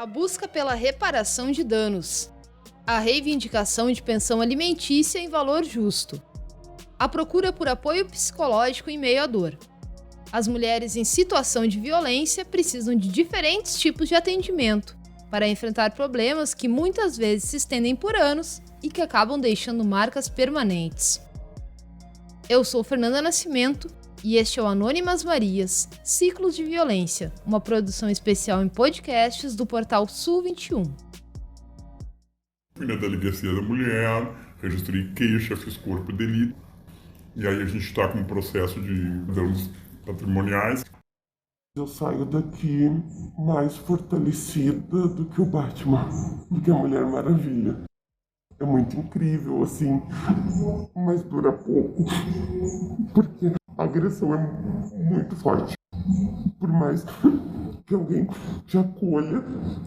A busca pela reparação de danos, a reivindicação de pensão alimentícia em valor justo, a procura por apoio psicológico em meio à dor. As mulheres em situação de violência precisam de diferentes tipos de atendimento para enfrentar problemas que muitas vezes se estendem por anos e que acabam deixando marcas permanentes. Eu sou Fernanda Nascimento e este é o Anônimas Marias, Ciclos de Violência, uma produção especial em podcasts do portal Sul 21. Fui na delegacia da mulher, registrei queixa, fiz corpo de delito. E aí a gente está com um processo de danos patrimoniais. Eu saio daqui mais fortalecida do que o Batman, do que a Mulher Maravilha. É muito incrível, assim, mas dura pouco, porque a agressão é muito forte. Por mais que alguém te acolha,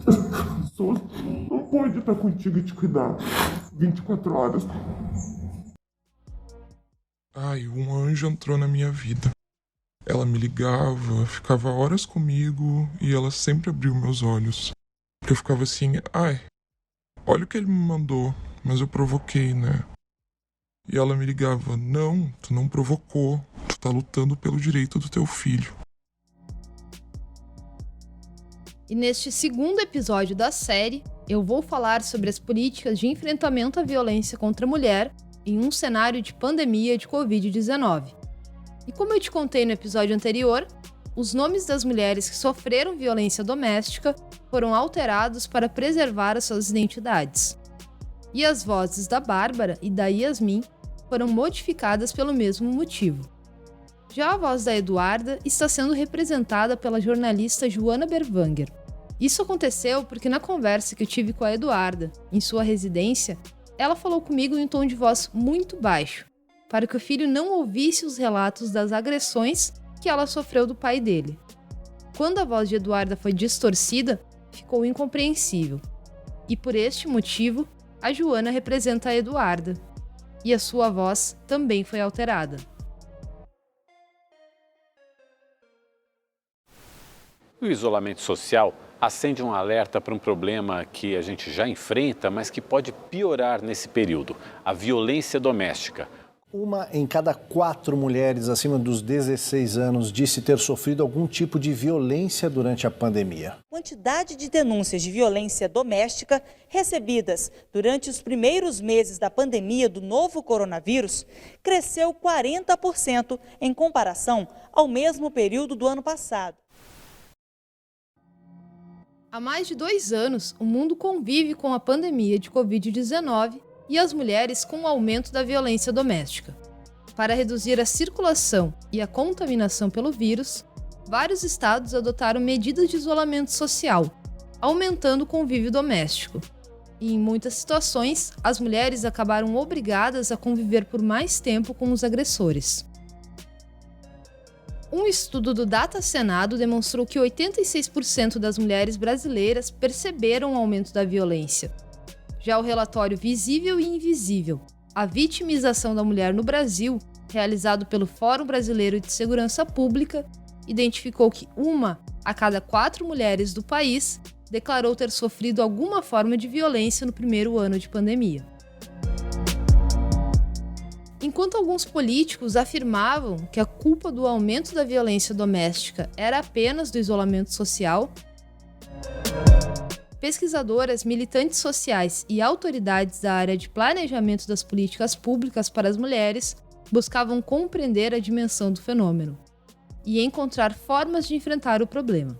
as pessoas não podem estar contigo e te cuidar 24 horas. Um anjo entrou na minha vida. Ela me ligava, ficava horas comigo e ela sempre abriu meus olhos. Eu ficava assim, olha o que ele me mandou, mas eu provoquei, né? E ela me ligava, não, tu não provocou, tu tá lutando pelo direito do teu filho. E neste segundo episódio da série, eu vou falar sobre as políticas de enfrentamento à violência contra a mulher em um cenário de pandemia de Covid-19. E como eu te contei no episódio anterior, os nomes das mulheres que sofreram violência doméstica foram alterados para preservar as suas identidades. E as vozes da Bárbara e da Yasmin foram modificadas pelo mesmo motivo. Já a voz da Eduarda está sendo representada pela jornalista Joana Berwanger. Isso aconteceu porque na conversa que eu tive com a Eduarda, em sua residência, ela falou comigo em um tom de voz muito baixo, para que o filho não ouvisse os relatos das agressões que ela sofreu do pai dele. Quando a voz de Eduarda foi distorcida, ficou incompreensível. E por este motivo, a Joana representa a Eduarda. E a sua voz também foi alterada. O isolamento social acende um alerta para um problema que a gente já enfrenta, mas que pode piorar nesse período: a violência doméstica. 1 em cada 4 mulheres acima dos 16 anos disse ter sofrido algum tipo de violência durante a pandemia. A quantidade de denúncias de violência doméstica recebidas durante os primeiros meses da pandemia do novo coronavírus cresceu 40% em comparação ao mesmo período do ano passado. Há mais de 2 anos, o mundo convive com a pandemia de Covid-19 e as mulheres com o aumento da violência doméstica. Para reduzir a circulação e a contaminação pelo vírus, vários estados adotaram medidas de isolamento social, aumentando o convívio doméstico. E em muitas situações, as mulheres acabaram obrigadas a conviver por mais tempo com os agressores. Um estudo do Data Senado demonstrou que 86% das mulheres brasileiras perceberam o aumento da violência. Já o relatório Visível e Invisível, a vitimização da mulher no Brasil, realizado pelo Fórum Brasileiro de Segurança Pública, identificou que 1 a cada 4 mulheres do país declarou ter sofrido alguma forma de violência no primeiro ano de pandemia. Enquanto alguns políticos afirmavam que a culpa do aumento da violência doméstica era apenas do isolamento social, pesquisadoras, militantes sociais e autoridades da área de planejamento das políticas públicas para as mulheres buscavam compreender a dimensão do fenômeno e encontrar formas de enfrentar o problema.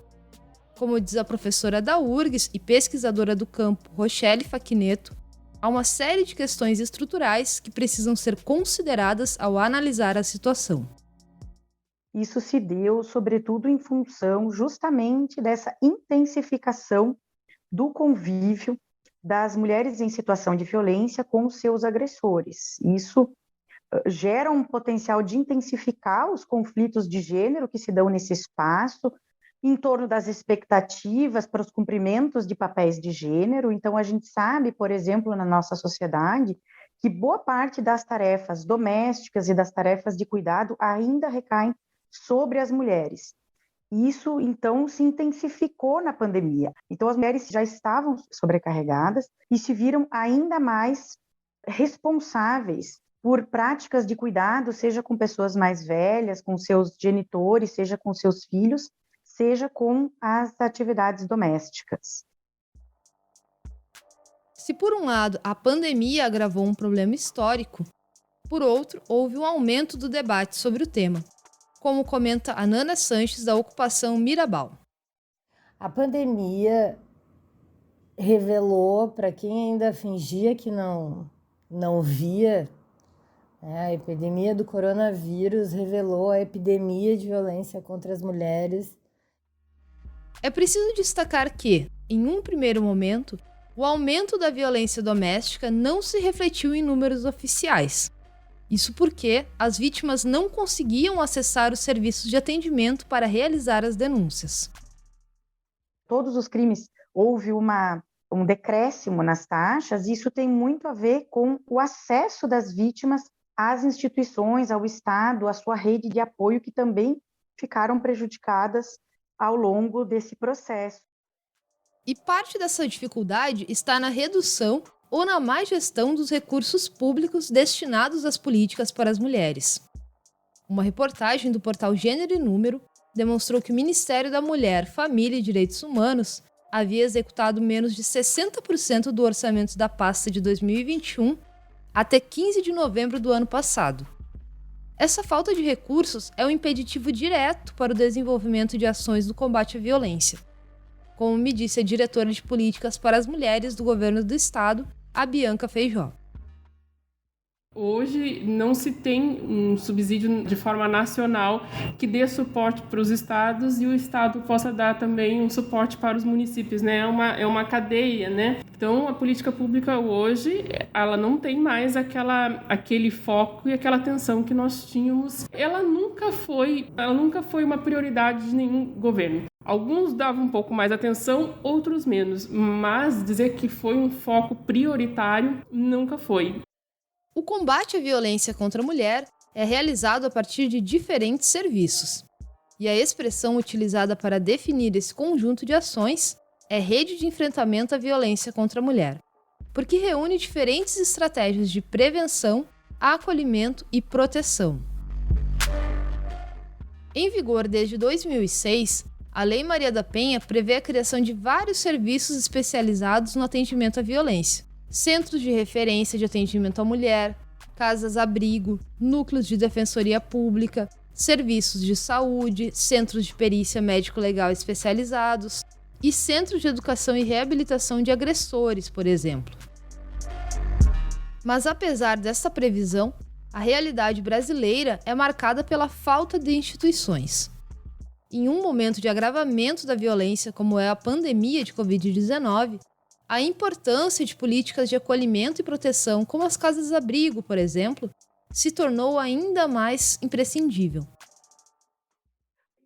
Como diz a professora da URGS e pesquisadora do campo Rochelle Facchineto, há uma série de questões estruturais que precisam ser consideradas ao analisar a situação. Isso se deu, sobretudo, em função justamente dessa intensificação do convívio das mulheres em situação de violência com os seus agressores. Isso gera um potencial de intensificar os conflitos de gênero que se dão nesse espaço, em torno das expectativas para os cumprimentos de papéis de gênero. Então, a gente sabe, por exemplo, na nossa sociedade, que boa parte das tarefas domésticas e das tarefas de cuidado ainda recaem sobre as mulheres. E isso, então, se intensificou na pandemia. Então, as mulheres já estavam sobrecarregadas e se viram ainda mais responsáveis por práticas de cuidado, seja com pessoas mais velhas, com seus genitores, seja com seus filhos, seja com as atividades domésticas. Se por um lado a pandemia agravou um problema histórico, por outro, houve um aumento do debate sobre o tema, como comenta a Nana Sanches, da Ocupação Mirabal. A pandemia revelou, para quem ainda fingia que não via, a epidemia do coronavírus revelou a epidemia de violência contra as mulheres. É preciso destacar que, em um primeiro momento, o aumento da violência doméstica não se refletiu em números oficiais. Isso porque as vítimas não conseguiam acessar os serviços de atendimento para realizar as denúncias. Todos os crimes houve um decréscimo nas taxas, e isso tem muito a ver com o acesso das vítimas às instituições, ao Estado, à sua rede de apoio, que também ficaram prejudicadas ao longo desse processo. E parte dessa dificuldade está na redução ou na má gestão dos recursos públicos destinados às políticas para as mulheres. Uma reportagem do portal Gênero e Número demonstrou que o Ministério da Mulher, Família e Direitos Humanos havia executado menos de 60% do orçamento da pasta de 2021 até 15 de novembro do ano passado. Essa falta de recursos é um impeditivo direto para o desenvolvimento de ações no combate à violência, como me disse a diretora de Políticas para as Mulheres do Governo do Estado, a Bianca Feijó. Hoje não se tem um subsídio de forma nacional que dê suporte para os estados e o estado possa dar também um suporte para os municípios, né? É uma cadeia, né? Então, a política pública hoje, ela não tem mais aquele foco e aquela atenção que nós tínhamos. Ela nunca foi uma prioridade de nenhum governo. Alguns davam um pouco mais atenção, outros menos, mas dizer que foi um foco prioritário nunca foi. O combate à violência contra a mulher é realizado a partir de diferentes serviços. E a expressão utilizada para definir esse conjunto de ações é Rede de Enfrentamento à Violência contra a Mulher, porque reúne diferentes estratégias de prevenção, acolhimento e proteção. Em vigor desde 2006, a Lei Maria da Penha prevê a criação de vários serviços especializados no atendimento à violência. Centros de referência de atendimento à mulher, casas-abrigo, núcleos de defensoria pública, serviços de saúde, centros de perícia médico-legal especializados e centros de educação e reabilitação de agressores, por exemplo. Mas apesar dessa previsão, a realidade brasileira é marcada pela falta de instituições. Em um momento de agravamento da violência, como é a pandemia de Covid-19, a importância de políticas de acolhimento e proteção, como as casas-abrigo, por exemplo, se tornou ainda mais imprescindível.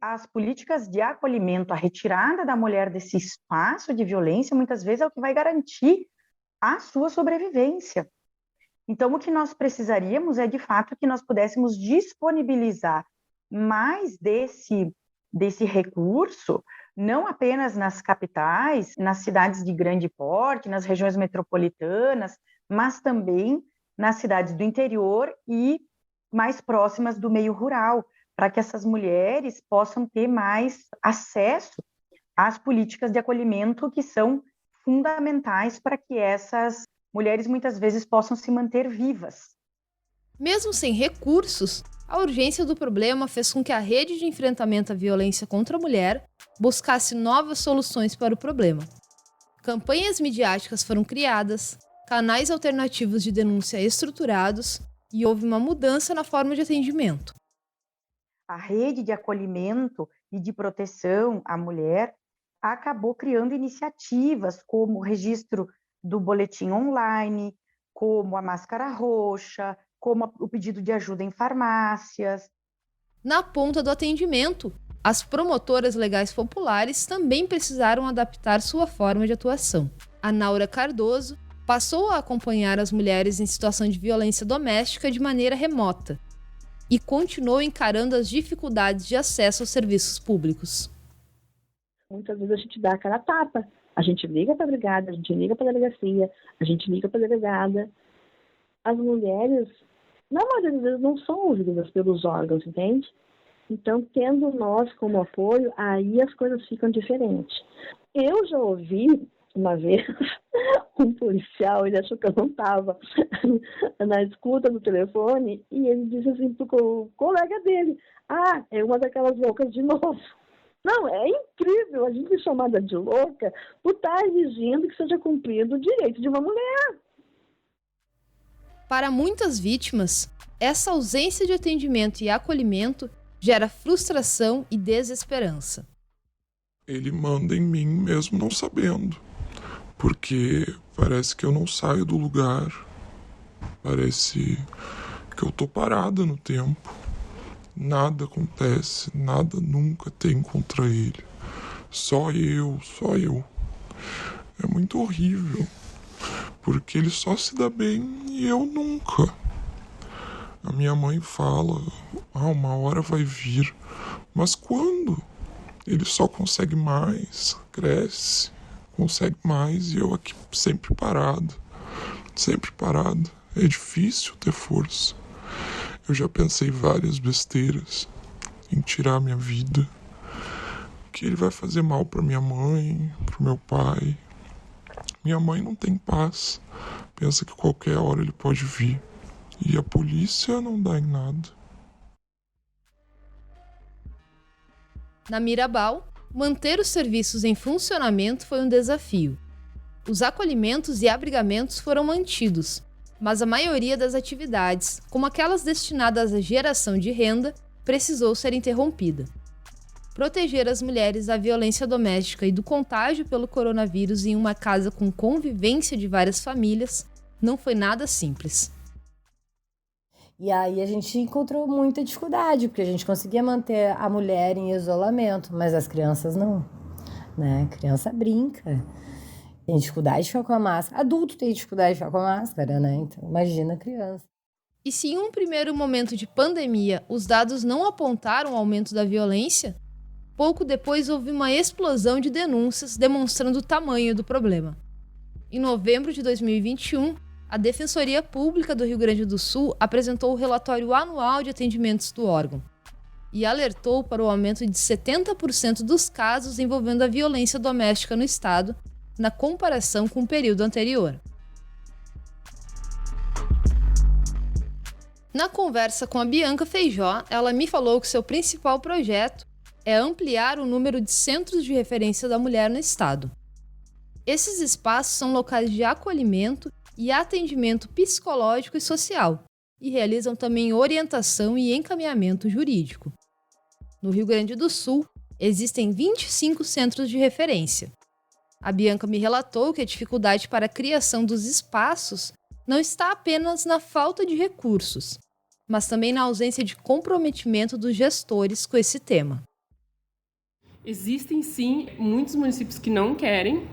As políticas de acolhimento, a retirada da mulher desse espaço de violência, muitas vezes é o que vai garantir a sua sobrevivência. Então, o que nós precisaríamos é, de fato, que nós pudéssemos disponibilizar mais desse recurso, não apenas nas capitais, nas cidades de grande porte, nas regiões metropolitanas, mas também nas cidades do interior e mais próximas do meio rural, para que essas mulheres possam ter mais acesso às políticas de acolhimento que são fundamentais para que essas mulheres muitas vezes possam se manter vivas. Mesmo sem recursos, a urgência do problema fez com que a Rede de Enfrentamento à Violência contra a Mulher buscasse novas soluções para o problema. Campanhas midiáticas foram criadas, canais alternativos de denúncia estruturados e houve uma mudança na forma de atendimento. A rede de acolhimento e de proteção à mulher acabou criando iniciativas como o registro do boletim online, como a máscara roxa, como o pedido de ajuda em farmácias. Na ponta do atendimento, as promotoras legais populares também precisaram adaptar sua forma de atuação. A Naura Cardoso passou a acompanhar as mulheres em situação de violência doméstica de maneira remota e continuou encarando as dificuldades de acesso aos serviços públicos. Muitas vezes a gente dá a cara a tapa. A gente liga para a brigada, a gente liga para a delegacia, a gente liga para a delegada. As mulheres, na maioria das vezes, não são ouvidas pelos órgãos, entende? Então, tendo nós como apoio, aí as coisas ficam diferentes. Eu já ouvi uma vez um policial, ele achou que eu não estava na escuta do telefone, e ele disse assim para o colega dele: ah, é uma daquelas loucas de novo. Não, é incrível a gente ser chamada de louca por estar exigindo que seja cumprido o direito de uma mulher. Para muitas vítimas, essa ausência de atendimento e acolhimento gera frustração e desesperança. Ele manda em mim mesmo não sabendo, porque parece que eu não saio do lugar, parece que eu tô parada no tempo. Nada acontece, nada nunca tem contra ele. Só eu. É muito horrível, porque ele só se dá bem e eu nunca. A minha mãe fala, uma hora vai vir, mas quando? Ele só consegue mais, cresce, consegue mais e eu aqui sempre parado. É difícil ter força. Eu já pensei várias besteiras em tirar minha vida, que ele vai fazer mal para minha mãe, pro meu pai. Minha mãe não tem paz, pensa que qualquer hora ele pode vir. E a polícia não dá em nada. Na Mirabal, manter os serviços em funcionamento foi um desafio. Os acolhimentos e abrigamentos foram mantidos, mas a maioria das atividades, como aquelas destinadas à geração de renda, precisou ser interrompida. Proteger as mulheres da violência doméstica e do contágio pelo coronavírus em uma casa com convivência de várias famílias não foi nada simples. E aí a gente encontrou muita dificuldade, porque a gente conseguia manter a mulher em isolamento, mas as crianças não, né? A criança brinca, tem dificuldade de ficar com a máscara. Adulto tem dificuldade de ficar com a máscara, né? Então imagina a criança. E se em um primeiro momento de pandemia os dados não apontaram o aumento da violência, pouco depois houve uma explosão de denúncias demonstrando o tamanho do problema. Em novembro de 2021, a Defensoria Pública do Rio Grande do Sul apresentou o relatório anual de atendimentos do órgão e alertou para o aumento de 70% dos casos envolvendo a violência doméstica no estado, na comparação com o período anterior. Na conversa com a Bianca Feijó, ela me falou que seu principal projeto é ampliar o número de centros de referência da mulher no estado. Esses espaços são locais de acolhimento e atendimento psicológico e social, e realizam também orientação e encaminhamento jurídico. No Rio Grande do Sul, existem 25 centros de referência. A Bianca me relatou que a dificuldade para a criação dos espaços não está apenas na falta de recursos, mas também na ausência de comprometimento dos gestores com esse tema. Existem, sim, muitos municípios que não querem,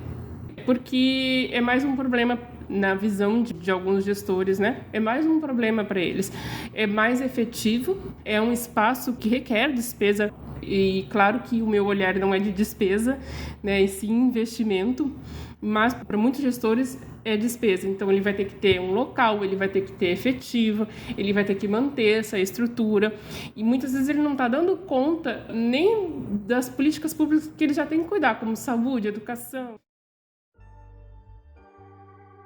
porque é mais um problema na visão de alguns gestores, né? É mais um problema para eles. É mais efetivo, é um espaço que requer despesa, e claro que o meu olhar não é de despesa, né? E sim investimento, mas para muitos gestores é despesa. Então ele vai ter que ter um local, ele vai ter que ter efetivo, ele vai ter que manter essa estrutura, e muitas vezes ele não está dando conta nem das políticas públicas que ele já tem que cuidar, como saúde, educação.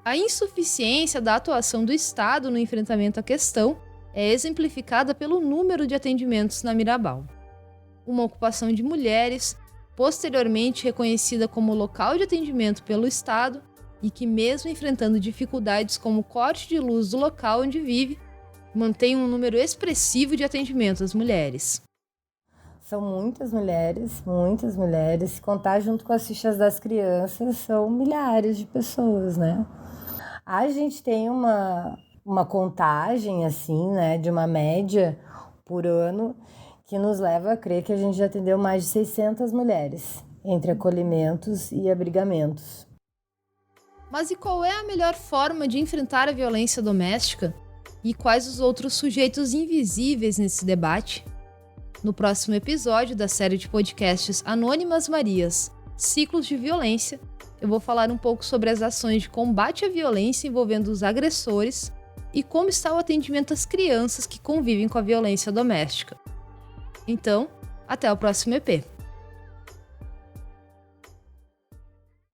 A insuficiência da atuação do Estado no enfrentamento à questão é exemplificada pelo número de atendimentos na Mirabal. Uma ocupação de mulheres, posteriormente reconhecida como local de atendimento pelo Estado, e que, mesmo enfrentando dificuldades como o corte de luz do local onde vive, mantém um número expressivo de atendimento às mulheres. São muitas mulheres. Se contar junto com as fichas das crianças, são milhares de pessoas, né? A gente tem uma contagem, assim, né, de uma média por ano, que nos leva a crer que a gente já atendeu mais de 600 mulheres, entre acolhimentos e abrigamentos. Mas e qual é a melhor forma de enfrentar a violência doméstica? E quais os outros sujeitos invisíveis nesse debate? No próximo episódio da série de podcasts Anônimas Marias, Ciclos de Violência. Eu vou falar um pouco sobre as ações de combate à violência envolvendo os agressores e como está o atendimento às crianças que convivem com a violência doméstica. Então, até o próximo EP.